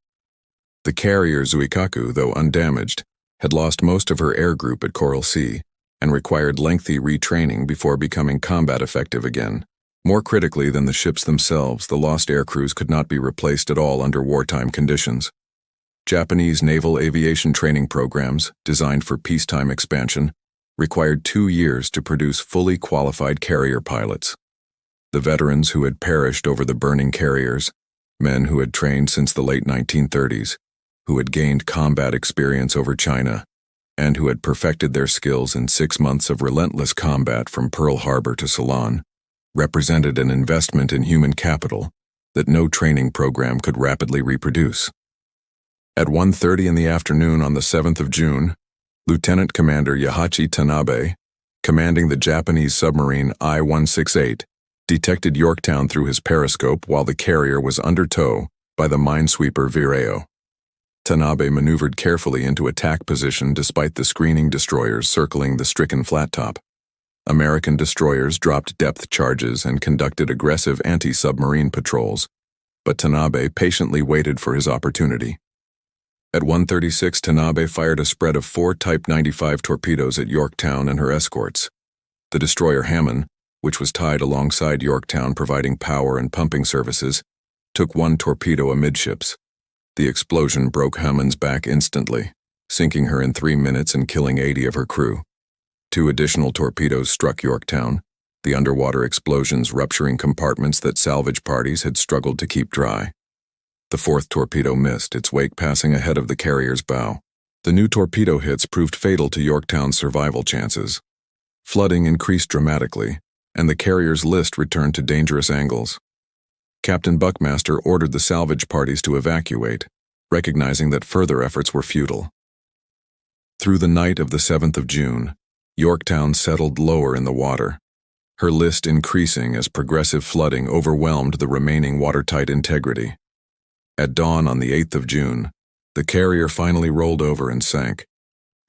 The carrier Zuikaku, though undamaged, had lost most of her air group at Coral Sea and required lengthy retraining before becoming combat effective again. More critically than the ships themselves, the lost aircrews could not be replaced at all under wartime conditions. Japanese naval aviation training programs, designed for peacetime expansion, required 2 years to produce fully qualified carrier pilots. The veterans who had perished over the burning carriers, men who had trained since the late 1930s, who had gained combat experience over China, and who had perfected their skills in 6 months of relentless combat from Pearl Harbor to Ceylon, represented an investment in human capital that no training program could rapidly reproduce. At 1:30 in the afternoon on the 7th of June, Lieutenant Commander Yahachi Tanabe, commanding the Japanese submarine I-168, detected Yorktown through his periscope while the carrier was under tow by the minesweeper Vireo. Tanabe maneuvered carefully into attack position despite the screening destroyers circling the stricken flat top. American destroyers dropped depth charges and conducted aggressive anti-submarine patrols, but Tanabe patiently waited for his opportunity. At 1:36, Tanabe fired a spread of 4 Type 95 torpedoes at Yorktown and her escorts. The destroyer Hammond, which was tied alongside Yorktown providing power and pumping services, took 1 torpedo amidships. The explosion broke Hammond's back instantly, sinking her in 3 minutes and killing 80 of her crew. 2 additional torpedoes struck Yorktown, the underwater explosions rupturing compartments that salvage parties had struggled to keep dry. The fourth torpedo missed, its wake passing ahead of the carrier's bow. The new torpedo hits proved fatal to Yorktown's survival chances. Flooding increased dramatically, and the carrier's list returned to dangerous angles. Captain Buckmaster ordered the salvage parties to evacuate, recognizing that further efforts were futile. Through the night of the 7th of June, Yorktown settled lower in the water, her list increasing as progressive flooding overwhelmed the remaining watertight integrity. At dawn on the 8th of June, the carrier finally rolled over and sank,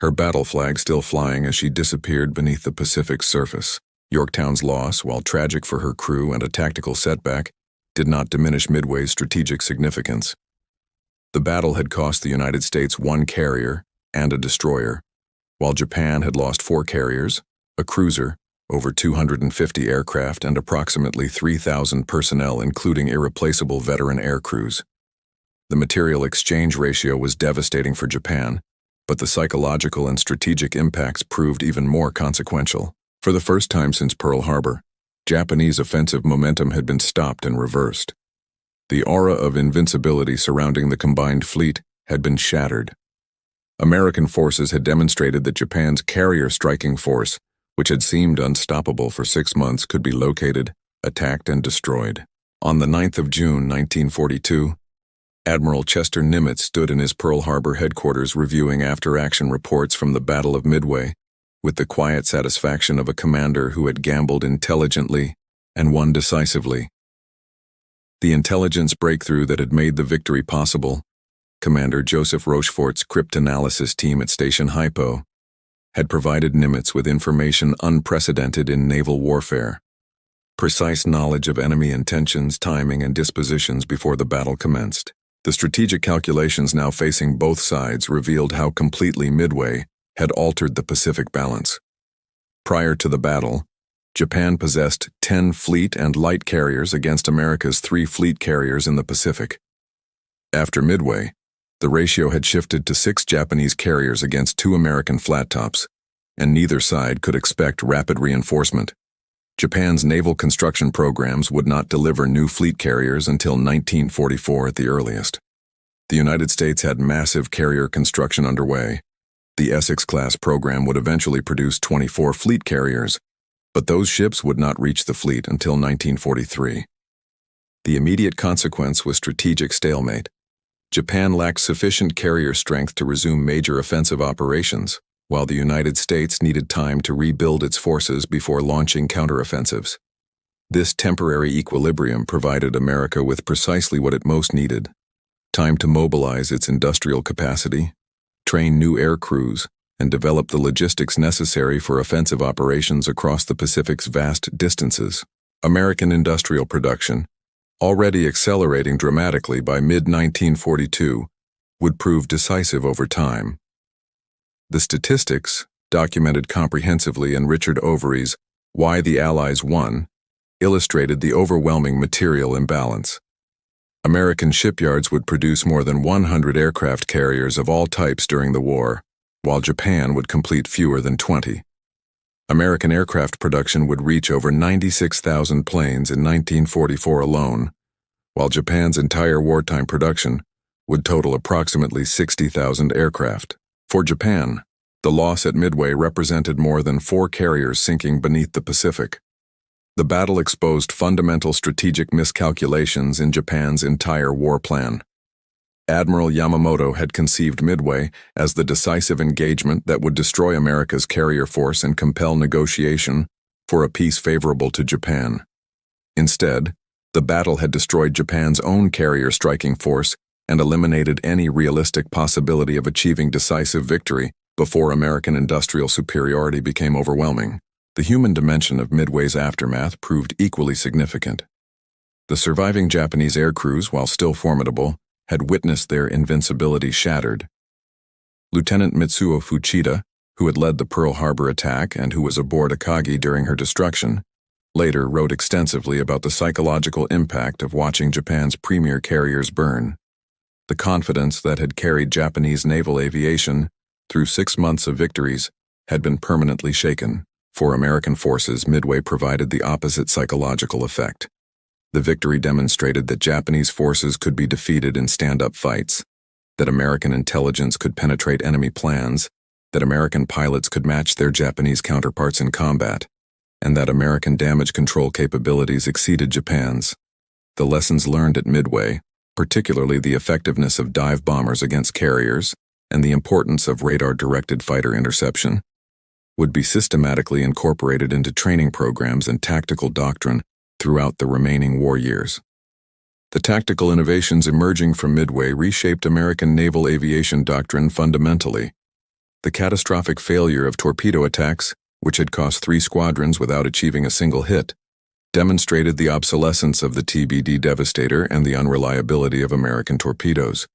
her battle flag still flying as she disappeared beneath the Pacific's surface. Yorktown's loss, while tragic for her crew and a tactical setback, did not diminish Midway's strategic significance. The battle had cost the United States 1 carrier and a destroyer, while Japan had lost 4 carriers, a cruiser, over 250 aircraft, and approximately 3,000 personnel, including irreplaceable veteran air crews. The material exchange ratio was devastating for Japan, but the psychological and strategic impacts proved even more consequential. For the first time since Pearl Harbor, Japanese offensive momentum had been stopped and reversed. The aura of invincibility surrounding the combined fleet had been shattered. American forces had demonstrated that Japan's carrier striking force, which had seemed unstoppable for 6 months, could be located, attacked, and destroyed. On the 9th of June, 1942, Admiral Chester Nimitz stood in his Pearl Harbor headquarters reviewing after-action reports from the Battle of Midway, with the quiet satisfaction of a commander who had gambled intelligently and won decisively. The intelligence breakthrough that had made the victory possible, Commander Joseph Rochefort's cryptanalysis team at Station Hypo, had provided Nimitz with information unprecedented in naval warfare. Precise knowledge of enemy intentions, timing, and dispositions before the battle commenced. The strategic calculations now facing both sides revealed how completely Midway had altered the Pacific balance. Prior to the battle, Japan possessed 10 fleet and light carriers against America's 3 fleet carriers in the Pacific. After Midway, the ratio had shifted to 6 Japanese carriers against 2 American flat tops, and neither side could expect rapid reinforcement. Japan's naval construction programs would not deliver new fleet carriers until 1944 at the earliest. The United States had massive carrier construction underway. The Essex-class program would eventually produce 24 fleet carriers, but those ships would not reach the fleet until 1943. The immediate consequence was strategic stalemate. Japan lacked sufficient carrier strength to resume major offensive operations, while the United States needed time to rebuild its forces before launching counteroffensives. This temporary equilibrium provided America with precisely what it most needed: time to mobilize its industrial capacity, train new air crews, and develop the logistics necessary for offensive operations across the Pacific's vast distances. American industrial production, already accelerating dramatically by mid-1942, would prove decisive over time. The statistics, documented comprehensively in Richard Overy's Why the Allies Won, illustrated the overwhelming material imbalance. American shipyards would produce more than 100 aircraft carriers of all types during the war, while Japan would complete fewer than 20. American aircraft production would reach over 96,000 planes in 1944 alone, while Japan's entire wartime production would total approximately 60,000 aircraft. For Japan, the loss at Midway represented more than 4 carriers sinking beneath the Pacific. The battle exposed fundamental strategic miscalculations in Japan's entire war plan. Admiral Yamamoto had conceived Midway as the decisive engagement that would destroy America's carrier force and compel negotiation for a peace favorable to Japan. Instead, the battle had destroyed Japan's own carrier striking force and eliminated any realistic possibility of achieving decisive victory before American industrial superiority became overwhelming. The human dimension of Midway's aftermath proved equally significant. The surviving Japanese air crews, while still formidable, had witnessed their invincibility shattered. Lieutenant Mitsuo Fuchida, who had led the Pearl Harbor attack and who was aboard Akagi during her destruction, later wrote extensively about the psychological impact of watching Japan's premier carriers burn. The confidence that had carried Japanese naval aviation through 6 months of victories had been permanently shaken. For American forces, Midway provided the opposite psychological effect. The victory demonstrated that Japanese forces could be defeated in stand-up fights, that American intelligence could penetrate enemy plans, that American pilots could match their Japanese counterparts in combat, and that American damage control capabilities exceeded Japan's. The lessons learned at Midway, particularly the effectiveness of dive bombers against carriers and the importance of radar-directed fighter interception, would be systematically incorporated into training programs and tactical doctrine throughout the remaining war years. The tactical innovations emerging from Midway reshaped American naval aviation doctrine fundamentally. The catastrophic failure of torpedo attacks, which had cost 3 squadrons without achieving a single hit, demonstrated the obsolescence of the TBD Devastator and the unreliability of American torpedoes.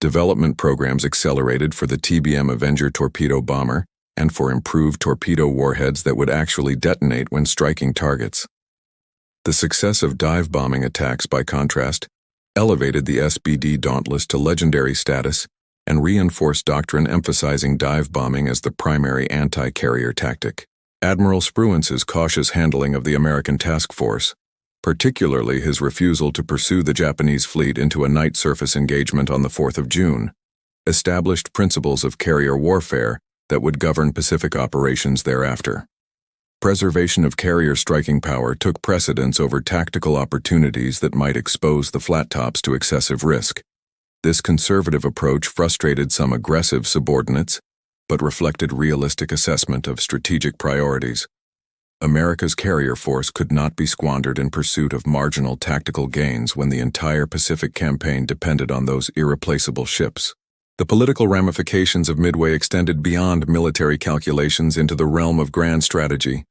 Development programs accelerated for the TBM Avenger torpedo bomber and for improved torpedo warheads that would actually detonate when striking targets. The success of dive bombing attacks, by contrast, elevated the SBD Dauntless to legendary status and reinforced doctrine emphasizing dive bombing as the primary anti-carrier tactic. Admiral Spruance's cautious handling of the American task force, particularly his refusal to pursue the Japanese fleet into a night surface engagement on the 4th of June, established principles of carrier warfare that would govern Pacific operations thereafter. Preservation of carrier striking power took precedence over tactical opportunities that might expose the flat tops to excessive risk. This conservative approach frustrated some aggressive subordinates, but reflected realistic assessment of strategic priorities. America's carrier force could not be squandered in pursuit of marginal tactical gains when the entire Pacific campaign depended on those irreplaceable ships. The political ramifications of Midway extended beyond military calculations into the realm of grand strategy.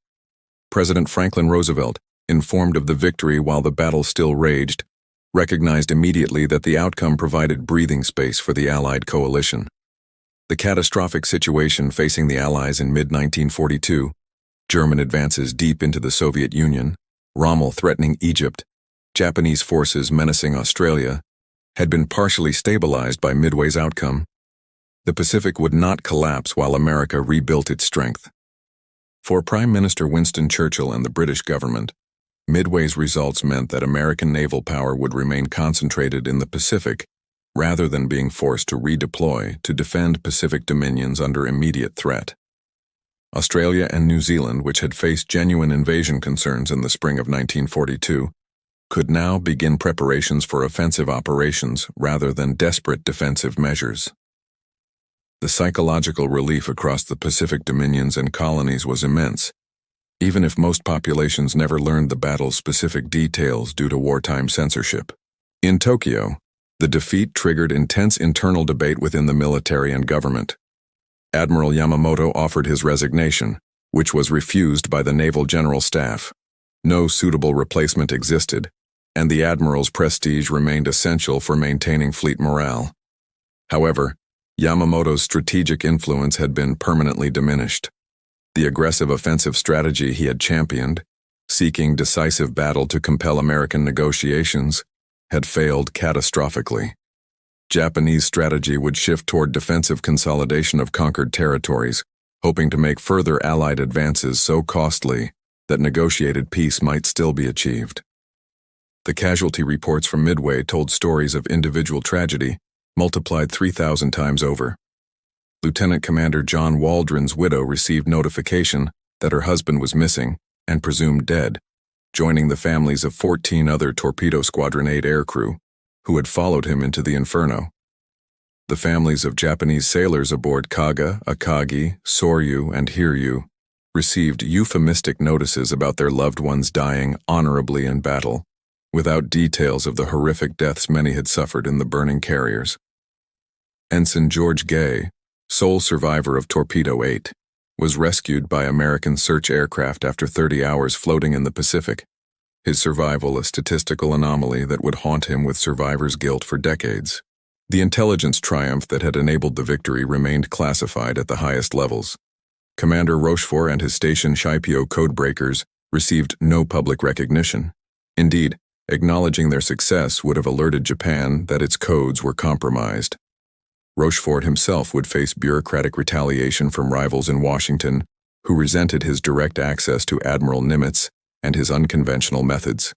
President Franklin Roosevelt, informed of the victory while the battle still raged, recognized immediately that the outcome provided breathing space for the Allied coalition. The catastrophic situation facing the Allies in mid-1942, German advances deep into the Soviet Union, Rommel threatening Egypt, Japanese forces menacing Australia, had been partially stabilized by Midway's outcome. The Pacific would not collapse while America rebuilt its strength. For Prime Minister Winston Churchill and the British government, Midway's results meant that American naval power would remain concentrated in the Pacific rather than being forced to redeploy to defend Pacific dominions under immediate threat. Australia and New Zealand, which had faced genuine invasion concerns in the spring of 1942, could now begin preparations for offensive operations rather than desperate defensive measures. The psychological relief across the Pacific dominions and colonies was immense, even if most populations never learned the battle's specific details due to wartime censorship. In Tokyo, the defeat triggered intense internal debate within the military and government. Admiral Yamamoto offered his resignation, which was refused by the Naval General Staff. No suitable replacement existed, and the admiral's prestige remained essential for maintaining fleet morale. However, Yamamoto's strategic influence had been permanently diminished. The aggressive offensive strategy he had championed, seeking decisive battle to compel American negotiations, had failed catastrophically. Japanese strategy would shift toward defensive consolidation of conquered territories, hoping to make further Allied advances so costly that negotiated peace might still be achieved. The casualty reports from Midway told stories of individual tragedy, multiplied 3,000 times over. Lieutenant Commander John Waldron's widow received notification that her husband was missing and presumed dead, joining the families of 14 other Torpedo Squadron 8 aircrew who had followed him into the inferno. The families of Japanese sailors aboard Kaga, Akagi, Soryu, and Hiryu received euphemistic notices about their loved ones dying honorably in battle, without details of the horrific deaths many had suffered in the burning carriers. Ensign George Gay, sole survivor of Torpedo 8, was rescued by American search aircraft after 30 hours floating in the Pacific, his survival a statistical anomaly that would haunt him with survivor's guilt for decades. The intelligence triumph that had enabled the victory remained classified at the highest levels. Commander Rochefort and his station Shipio codebreakers received no public recognition. Indeed, acknowledging their success would have alerted Japan that its codes were compromised. Rochefort himself would face bureaucratic retaliation from rivals in Washington who resented his direct access to Admiral Nimitz and his unconventional methods.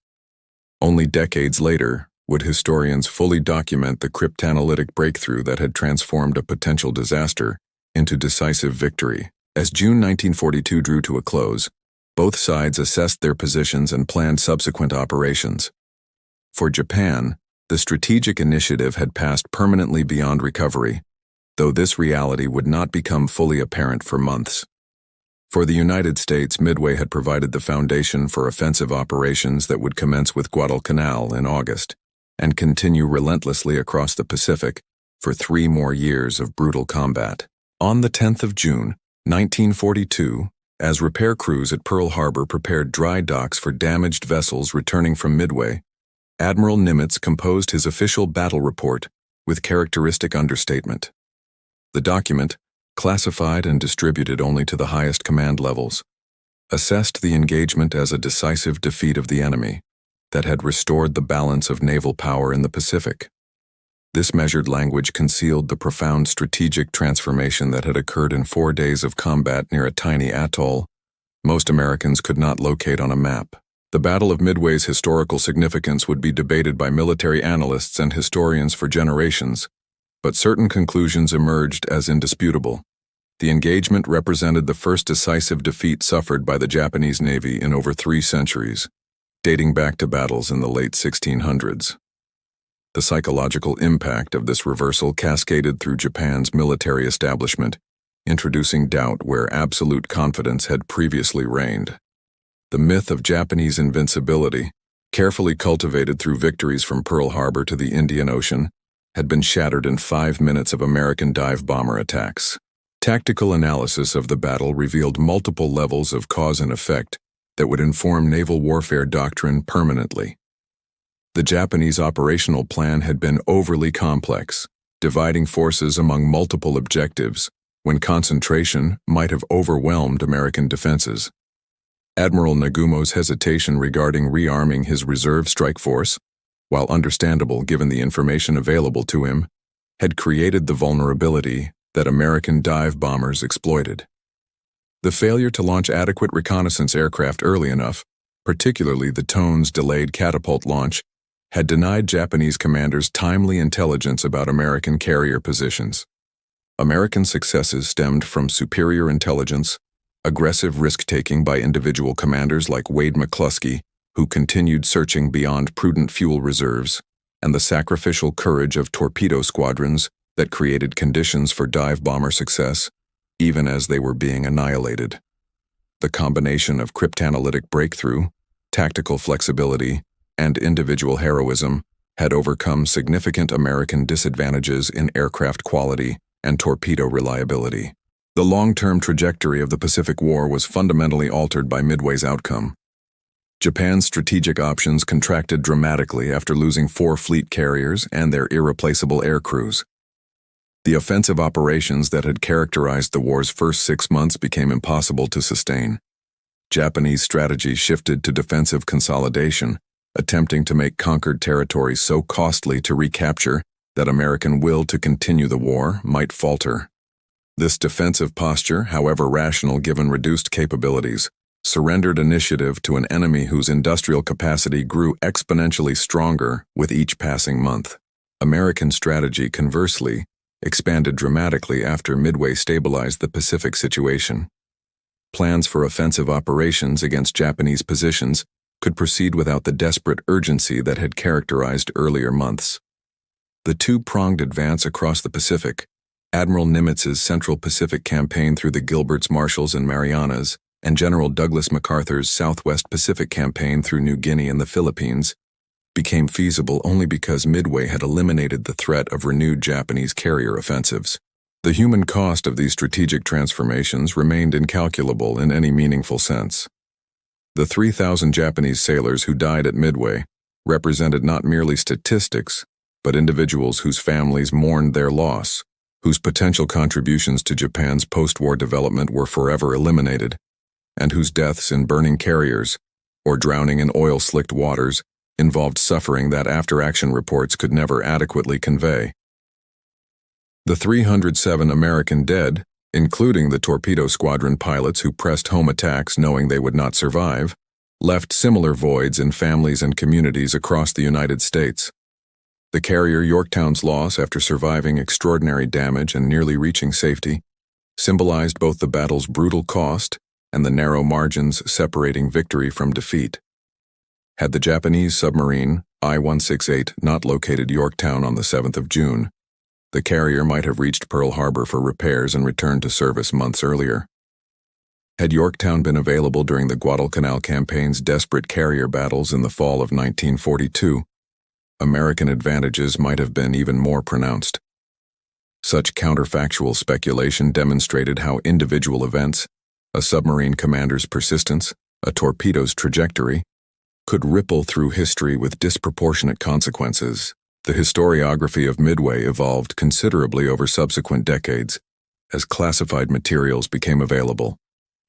Only decades later would historians fully document the cryptanalytic breakthrough that had transformed a potential disaster into decisive victory. As June 1942 drew to a close, both sides assessed their positions and planned subsequent operations. For Japan, the strategic initiative had passed permanently beyond recovery, though this reality would not become fully apparent for months. For the United States, Midway had provided the foundation for offensive operations that would commence with Guadalcanal in August and continue relentlessly across the Pacific for 3 more years of brutal combat. On the 10th of June, 1942, as repair crews at Pearl Harbor prepared dry docks for damaged vessels returning from Midway, Admiral Nimitz composed his official battle report with characteristic understatement. The document, classified and distributed only to the highest command levels, assessed the engagement as a decisive defeat of the enemy that had restored the balance of naval power in the Pacific. This measured language concealed the profound strategic transformation that had occurred in 4 days of combat near a tiny atoll most Americans could not locate on a map. The Battle of Midway's historical significance would be debated by military analysts and historians for generations, but certain conclusions emerged as indisputable. The engagement represented the first decisive defeat suffered by the Japanese Navy in over 3 centuries, dating back to battles in the late 1600s. The psychological impact of this reversal cascaded through Japan's military establishment, introducing doubt where absolute confidence had previously reigned. The myth of Japanese invincibility, carefully cultivated through victories from Pearl Harbor to the Indian Ocean, had been shattered in 5 minutes of American dive bomber attacks. Tactical analysis of the battle revealed multiple levels of cause and effect that would inform naval warfare doctrine permanently. The Japanese operational plan had been overly complex, dividing forces among multiple objectives, when concentration might have overwhelmed American defenses. Admiral Nagumo's hesitation regarding rearming his reserve strike force, while understandable given the information available to him, had created the vulnerability that American dive bombers exploited. The failure to launch adequate reconnaissance aircraft early enough, particularly the Tone's delayed catapult launch, had denied Japanese commanders timely intelligence about American carrier positions. American successes stemmed from superior intelligence, aggressive risk-taking by individual commanders like Wade McCluskey, who continued searching beyond prudent fuel reserves, and the sacrificial courage of torpedo squadrons that created conditions for dive bomber success, even as they were being annihilated. The combination of cryptanalytic breakthrough, tactical flexibility, and individual heroism had overcome significant American disadvantages in aircraft quality and torpedo reliability. The long-term trajectory of the Pacific War was fundamentally altered by Midway's outcome. Japan's strategic options contracted dramatically after losing 4 fleet carriers and their irreplaceable air crews. The offensive operations that had characterized the war's first 6 months became impossible to sustain. Japanese strategy shifted to defensive consolidation, attempting to make conquered territories so costly to recapture that American will to continue the war might falter. This defensive posture, however rational given reduced capabilities, surrendered initiative to an enemy whose industrial capacity grew exponentially stronger with each passing month. American strategy, conversely, expanded dramatically after Midway stabilized the Pacific situation. Plans for offensive operations against Japanese positions could proceed without the desperate urgency that had characterized earlier months. The 2-pronged advance across the Pacific, Admiral Nimitz's Central Pacific campaign through the Gilberts, Marshalls, and Marianas, and General Douglas MacArthur's Southwest Pacific campaign through New Guinea and the Philippines, became feasible only because Midway had eliminated the threat of renewed Japanese carrier offensives. The human cost of these strategic transformations remained incalculable in any meaningful sense. The 3,000 Japanese sailors who died at Midway represented not merely statistics, but individuals whose families mourned their loss, whose potential contributions to Japan's post-war development were forever eliminated, and whose deaths in burning carriers or drowning in oil-slicked waters involved suffering that after-action reports could never adequately convey. The 307 American dead, including the torpedo squadron pilots who pressed home attacks knowing they would not survive, left similar voids in families and communities across the United States. The carrier Yorktown's loss after surviving extraordinary damage and nearly reaching safety symbolized both the battle's brutal cost and the narrow margins separating victory from defeat. Had the Japanese submarine I-168 not located Yorktown on the 7th of June, the carrier might have reached Pearl Harbor for repairs and returned to service months earlier. Had Yorktown been available during the Guadalcanal campaign's desperate carrier battles in the fall of 1942, American advantages might have been even more pronounced. Such counterfactual speculation demonstrated how individual events, a submarine commander's persistence, a torpedo's trajectory, could ripple through history with disproportionate consequences. The historiography of Midway evolved considerably over subsequent decades as classified materials became available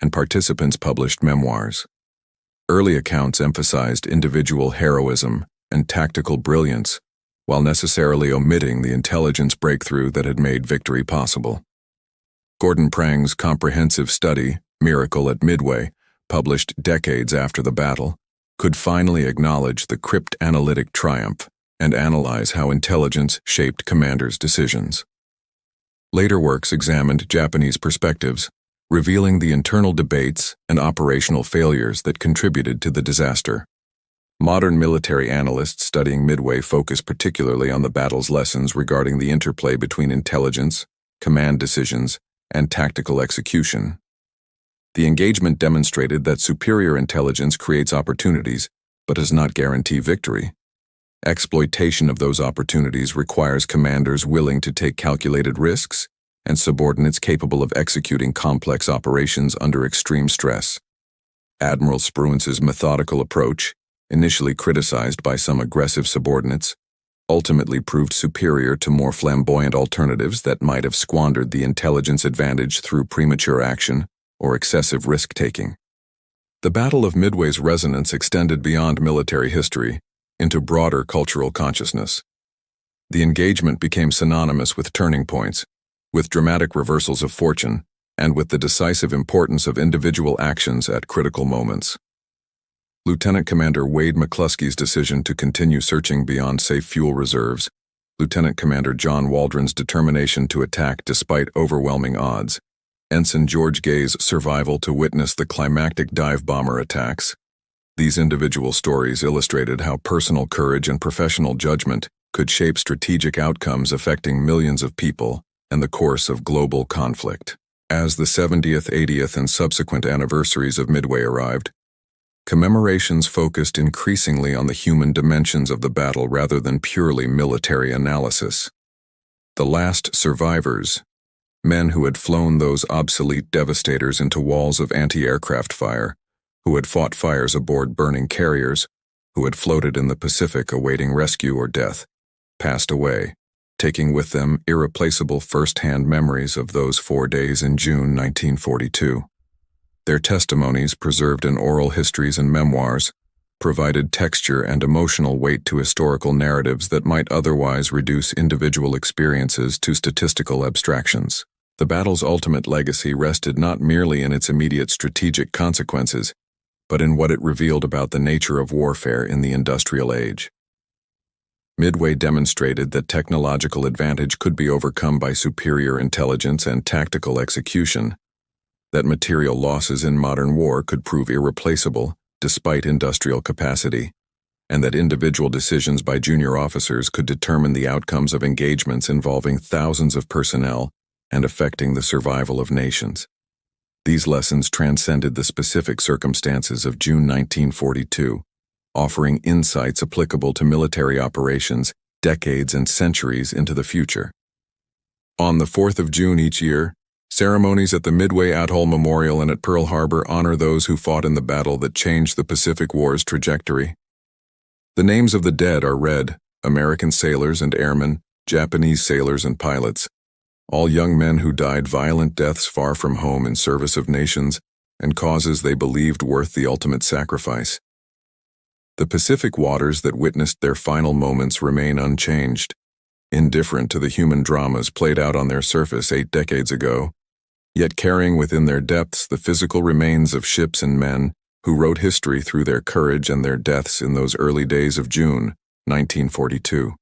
and participants published memoirs. Early accounts emphasized individual heroism and tactical brilliance, while necessarily omitting the intelligence breakthrough that had made victory possible. Gordon Prang's comprehensive study, Miracle at Midway, published decades after the battle, could finally acknowledge the cryptanalytic triumph and analyze how intelligence shaped commanders' decisions. Later works examined Japanese perspectives, revealing the internal debates and operational failures that contributed to the disaster. Modern military analysts studying Midway focus particularly on the battle's lessons regarding the interplay between intelligence, command decisions, and tactical execution. The engagement demonstrated that superior intelligence creates opportunities, but does not guarantee victory. Exploitation of those opportunities requires commanders willing to take calculated risks and subordinates capable of executing complex operations under extreme stress. Admiral Spruance's methodical approach, initially criticized by some aggressive subordinates, ultimately proved superior to more flamboyant alternatives that might have squandered the intelligence advantage through premature action or excessive risk-taking. The Battle of Midway's resonance extended beyond military history into broader cultural consciousness. The engagement became synonymous with turning points, with dramatic reversals of fortune, and with the decisive importance of individual actions at critical moments. Lieutenant Commander Wade McCluskey's decision to continue searching beyond safe fuel reserves, Lieutenant Commander John Waldron's determination to attack despite overwhelming odds, Ensign George Gay's survival to witness the climactic dive bomber attacks. These individual stories illustrated how personal courage and professional judgment could shape strategic outcomes affecting millions of people and the course of global conflict. As the 70th, 80th, and subsequent anniversaries of Midway arrived, commemorations focused increasingly on the human dimensions of the battle rather than purely military analysis. The last survivors, men who had flown those obsolete devastators into walls of anti-aircraft fire, who had fought fires aboard burning carriers, who had floated in the Pacific awaiting rescue or death, passed away, taking with them irreplaceable first-hand memories of those 4 days in June 1942. Their testimonies, preserved in oral histories and memoirs, provided texture and emotional weight to historical narratives that might otherwise reduce individual experiences to statistical abstractions. The battle's ultimate legacy rested not merely in its immediate strategic consequences, but in what it revealed about the nature of warfare in the industrial age. Midway demonstrated that technological advantage could be overcome by superior intelligence and tactical execution, that material losses in modern war could prove irreplaceable despite industrial capacity, and that individual decisions by junior officers could determine the outcomes of engagements involving thousands of personnel and affecting the survival of nations. These lessons transcended the specific circumstances of June 1942, offering insights applicable to military operations decades and centuries into the future. On the 4th of June each year, ceremonies at the Midway Atoll Memorial and at Pearl Harbor honor those who fought in the battle that changed the Pacific War's trajectory. The names of the dead are read: American sailors and airmen, Japanese sailors and pilots, all young men who died violent deaths far from home in service of nations and causes they believed worth the ultimate sacrifice. The Pacific waters that witnessed their final moments remain unchanged, indifferent to the human dramas played out on their surface 8 decades ago, yet carrying within their depths the physical remains of ships and men who wrote history through their courage and their deaths in those early days of June, 1942.